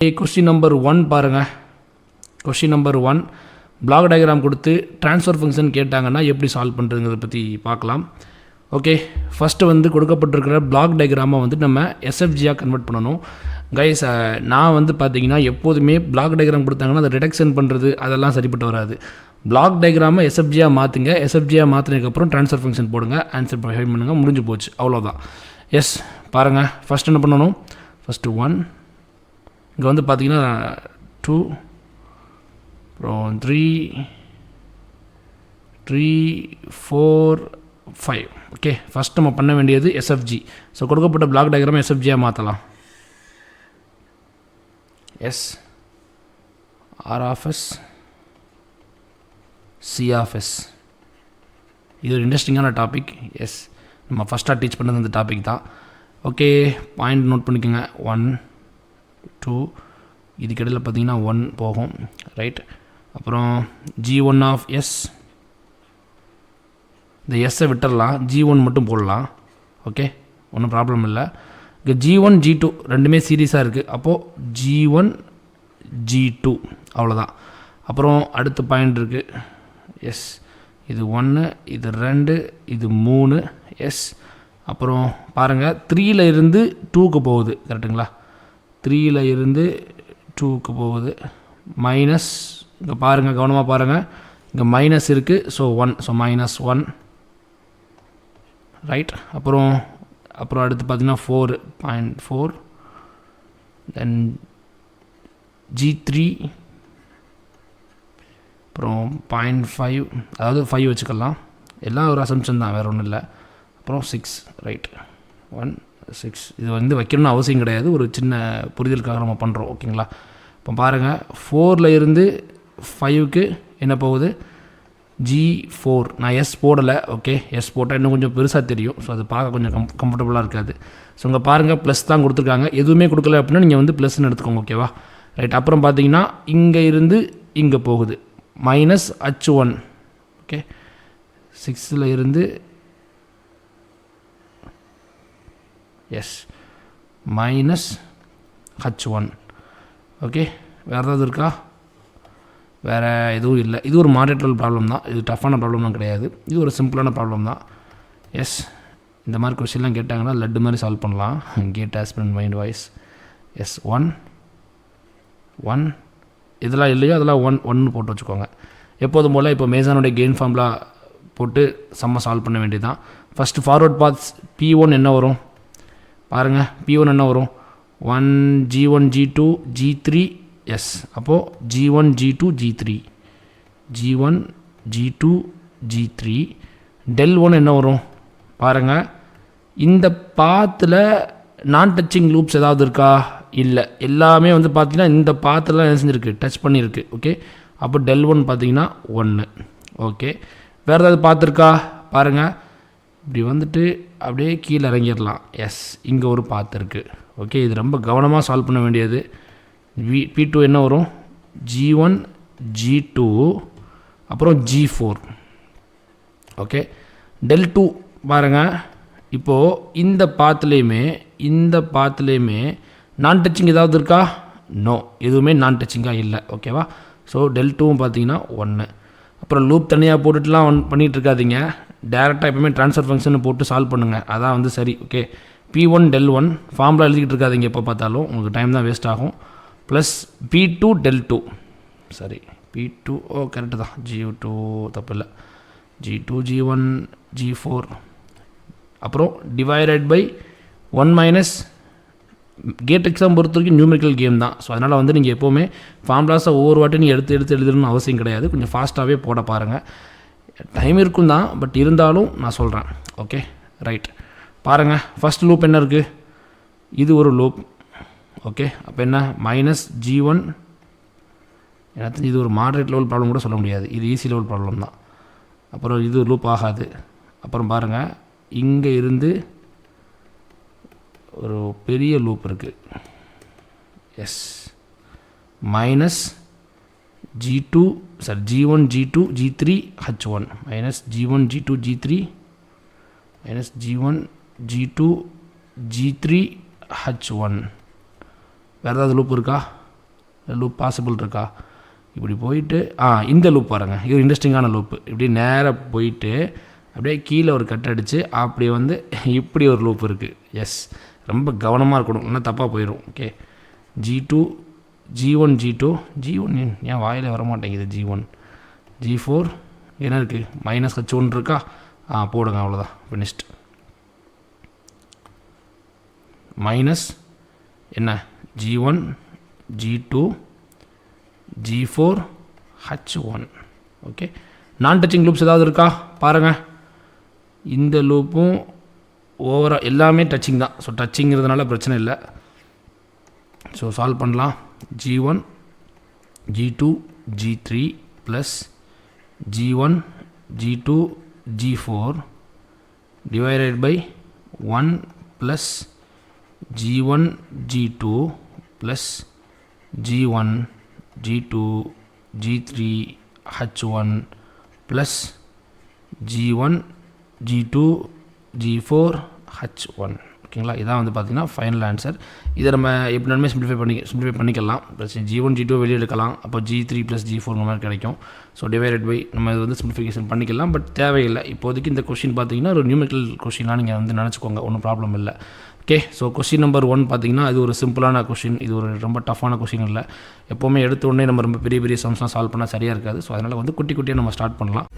Question number 1 பாருங்க. Question number 1 block diagram கொடுத்து transfer function கேட்டாங்கன்னா எப்படி சால்வ் பண்ணுறதுங்கிறத பற்றி பார்க்கலாம். ஓகே, ஃபஸ்ட்டு வந்து கொடுக்கப்பட்டிருக்கிற பிளாக் டயக்ராமை வந்து நம்ம எஸ்எஃப்ஜியாக கன்வெர்ட் பண்ணணும். கைஸ், நான் வந்து பார்த்தீங்கன்னா எப்போதுமே பிளாக் டயக்ராம் கொடுத்தாங்கன்னா அதை ரிடக்ஷன் பண்ணுறது அதெல்லாம் சரிப்பட்டு வராது. பிளாக் டயக்ராமை எஸ்எஃப்ஜியாக மாற்றுங்க. எஸ்எஃப்ஜியாக மாற்றினதுக்கப்புறம் ட்ரான்ஸ்ஃபர் ஃபங்க்ஷன் போடுங்க, ஆன்சர் ஃபைண்ட் பண்ணுங்கள், முடிஞ்சு போச்சு, அவ்வளோதான். எஸ், பாருங்கள், ஃபஸ்ட் என்ன பண்ணணும், ஃபஸ்ட்டு 1, இங்கே வந்து பார்த்தீங்கன்னா 2, அப்புறம் 3, 4, 5. ஓகே, ஃபஸ்ட் நம்ம பண்ண வேண்டியது எஸ்எஃப்ஜி. ஸோ கொடுக்கப்பட்ட பிளாக் டயக்ராம் எஸ்எஃப்ஜியாக மாற்றலாம். S, R of S, C of S. இது ஒரு இன்ட்ரெஸ்டிங்கான டாபிக். எஸ், நம்ம ஃபஸ்ட்டாக டீச் பண்ணது இந்த டாபிக் தான். ஓகே, பாயிண்ட் நோட் பண்ணிக்கோங்க. 1, 2, இதுக்கிடையில் பார்த்தீங்கன்னா 1 போகும், ரைட். அப்புறம் G1 ஆஃப் எஸ், இந்த எஸ்ஸை விட்டுடலாம், G1 மட்டும் போடலாம். ஓகே, ஒன்றும் ப்ராப்ளம் இல்லை. இங்கே G1 G2 ரெண்டுமே சீரியஸாக இருக்குது, அப்போது G1 G2 அவ்வளோதான். அப்புறம் அடுத்த பாயிண்ட் இருக்குது. எஸ், இது 1, இது 2, இது 3. எஸ், அப்புறம் பாருங்கள் 3ல் இருந்து 2க்கு போகுது, கரெக்டுங்களா? 3ல் இருந்து 2க்கு போகுது. மைனஸ், இங்கே பாருங்கள், கவனமாக பாருங்கள், இங்கே மைனஸ் இருக்குது. So 1, so -1, right. அப்புறம் அடுத்து பார்த்தீங்கன்னா 4.4, தென் G3, அப்புறம் 0.5, அதாவது 5 வச்சுக்கலாம், எல்லாம் ஒரு அசம்ஷன் தான், வேறு ஒன்றும் இல்லை. அப்புறம் 6, ரைட். 1, 6. இது வந்து வைக்கணும்னு அவசியம் கிடையாது, ஒரு சின்ன புரிதலுக்காக நம்ம பண்ணுறோம், ஓகேங்களா? இப்போ பாருங்கள், 4ல் இருந்து 5க்கு என்ன போகுது, G4. நான் எஸ் போடலை, ஓகே, எஸ் போட்டால் இன்னும் கொஞ்சம் பெருசாக தெரியும், ஸோ அது பார்க்க கொஞ்சம் கம்ஃபர்டபுளாக இருக்காது. ஸோ இங்கே பாருங்கள், ப்ளஸ் தான் கொடுத்துருக்காங்க. எதுவுமே கொடுக்கல அப்படின்னா நீங்கள் வந்து ப்ளஸ்ன்னு எடுத்துக்கோங்க, ஓகேவா? ரைட். அப்புறம் பார்த்தீங்கன்னா இங்கே இருந்து இங்கே போகுது, -H1. ஓகே, 6ல் இருந்து எஸ் -H1. ஓகே, வேறு ஏதாவது இருக்கா? வேறு எதுவும் இல்லை. இது ஒரு மாடரேட் லெவல் ப்ராப்ளம் தான், இது டஃப்பான ப்ராப்ளம்லாம் கிடையாது, இது ஒரு சிம்பிளான ப்ராப்ளம் தான். எஸ், இந்த மாதிரி கொஸ்டின்லாம் கேட்டாங்கன்னா லட்டு மாதிரி சால்வ் பண்ணலாம். GATE aspirant mind voice. S, 1, 1, இதெல்லாம் இல்லையோ அதெல்லாம் 1 போட்டு வச்சுக்கோங்க. எப்போதும் போல் இப்போ மேசானுடைய கெயின் ஃபார்ம்லாம் போட்டு செம்ம சால்வ் பண்ண வேண்டியது தான். ஃபஸ்ட்டு ஃபார்வர்ட் பாத்ஸ் P1 என்ன வரும் பாருங்கள், P1 என்ன வரும், 1 G1 G2 G3. எஸ், அப்போது G1 G2 G3, G1 G2 G3. del 1 என்ன வரும் பாருங்கள், இந்த பாத்தில் நான் டச்சிங் லூப்ஸ் ஏதாவது இருக்கா? இல்லை, எல்லாமே வந்து பார்த்தீங்கன்னா இந்த பாத்தில் என்ன செஞ்சுருக்கு, டச் பண்ணியிருக்கு. ஓகே, அப்போ del 1 பார்த்தீங்கன்னா 1. ஓகே, வேறு ஏதாவது பார்த்துருக்கா பாருங்கள், இப்படி வந்துட்டு அப்படியே கீழே இறங்கிடலாம். எஸ், இங்கே ஒரு பாத்து இருக்குது. ஓகே, இது ரொம்ப கவனமாக சால்வ் பண்ண வேண்டியது. P2 என்ன வரும், G1 G2, அப்புறம் G4. ஓகே, del 2 பாருங்கள், இப்போது இந்த பாத்துலேயுமே நான் டச்சிங் ஏதாவது இருக்கா? நோ, எதுவுமே நான் டச்சிங்காக இல்லை, ஓகேவா? ஸோ del 2 பார்த்தீங்கன்னா 1. அப்புறம் லூப் தனியாக போட்டுட்டுலாம் பண்ணிகிட்டு இருக்காதிங்க, டேரெக்டாக எப்பவுமே ட்ரான்ஸ்ஃபர் ஃபங்க்ஷனை போட்டு சால்வ் பண்ணுங்கள், அதான் வந்து சரி. ஓகே, P1 del 1 ஃபார்முலா எழுதிக்கிட்டு இருக்காதிங்க, எப்போ பார்த்தாலும் உங்களுக்கு டைம் தான் வேஸ்ட் ஆகும். ப்ளஸ் P2 del 2, சரி, P2 கரெக்டு தான், G2 தப்பு இல்லை, G2 G1 G4. அப்புறம் divided by 1 minus. GATE exam பொறுத்த வரைக்கும் நியூமெரிக்கல் கேம் தான், ஸோ அதனால் வந்து நீங்கள் எப்போவுமே ஃபார்முலாஸை ஒவ்வொரு வாட்டி நீங்கள் எடுத்து எழுதணும்னு அவசியம் கிடையாது, கொஞ்சம் ஃபாஸ்ட்டாகவே போட பாருங்கள். டைம் இருக்கும் தான், பட் இருந்தாலும் நான் சொல்கிறேன். Okay, right. பாருங்கள், ஃபஸ்ட் லூப் என்ன இருக்குது, இது ஒரு லூப். ஓகே, அப்போ என்ன, -G1. எனக்கு தெரிஞ்சு இது ஒரு மாடரேட் லெவல் ப்ராப்ளம் கூட சொல்ல முடியாது, இது ஈஸி லெவல் ப்ராப்ளம் தான். அப்புறம் இது லூப் ஆகாது. அப்புறம் பாருங்கள், இங்கே இருந்து ஒரு பெரிய லூப் இருக்குது. S, -G2, sorry, G1 G2 G3 H1, -G1 G2 G3, -G1 G2 G3 H1. வேறு ஏதாவது லூப் இருக்கா? லூப் பாசிபிள் இருக்கா? இப்படி போயிட்டு இந்த லூப் பாருங்க, இது ஒரு இன்ட்ரெஸ்டிங்கான லூப்பு. இப்படி நேராக போயிட்டு அப்படியே கீழே ஒரு கட் அடித்து அப்படி வந்து இப்படி ஒரு லூப் இருக்குது. எஸ், ரொம்ப கவனமாக இருக்கணும், இல்லைன்னா தப்பாக போயிடும். Okay, G2 G1 G2 G1 ஏன் வாயில் வர மாட்டேங்குது. G1 G4 என்ன இருக்குது, -H1 இருக்கா? போடுங்க, அவ்வளோதான், ஃபினிஷ்ட். மைனஸ் என்ன G1 G2 G4 H1. Okay, நான் டச்சிங் லூப்ஸ் ஏதாவது இருக்கா பாருங்கள். இந்த லூப்பும் ஓவரால் எல்லாமே டச்சிங் தான். ஸோ டச்சிங்கிறதுனால பிரச்சனை இல்லை. ஸோ சால்வ் பண்ணலாம். G1 G2 G3 plus G1 G2 G4 divided by 1 plus G1 G2 plus G1 G2 G3 H1 plus G1 G2 G4 H1. ஓகேங்களா, இதான் வந்து பார்த்திங்கன்னா ஃபைனல் ஆன்சர். இதை நம்ம எப்படினாலுமே சிம்பிளிஃபை பண்ணிக்கலாம். ப்ளஸ் G1 G2 வெளியே எடுக்கலாம், அப்போ G3 ப்ளஸ் G4 மாதிரி கிடைக்கும். ஸோ டிவைடட் பை நம்ம இது வந்து சிம்பிளிஃபிகேஷன் பண்ணிக்கலாம். பட் தேவையில்லை இப்போதைக்கு. இந்த கொஷின் பார்த்தீங்கன்னா ஒரு நியூமெரிக்கல் கொஷின்லாம் நீங்கள் வந்து நினச்சிக்கோங்க, ஒன்றும் ப்ராப்ளம் இல்லை. ஓகே, ஸோ கொஷின் நம்பர் 1 பார்த்தீங்கன்னா இது ஒரு சிம்பிளான கொஷின், இது ஒரு ரொம்ப டஃப்பான கொஷின் இல்லை. எப்போவுமே எடுத்த உடனே நம்ம ரொம்ப பெரிய பெரிய சம்ஸ்லாம் சால்வ் பண்ணால் சரியாக இருக்காது. ஸோ அதனால் வந்து குட்டி குட்டியாக நம்ம ஸ்டார்ட் பண்ணலாம்.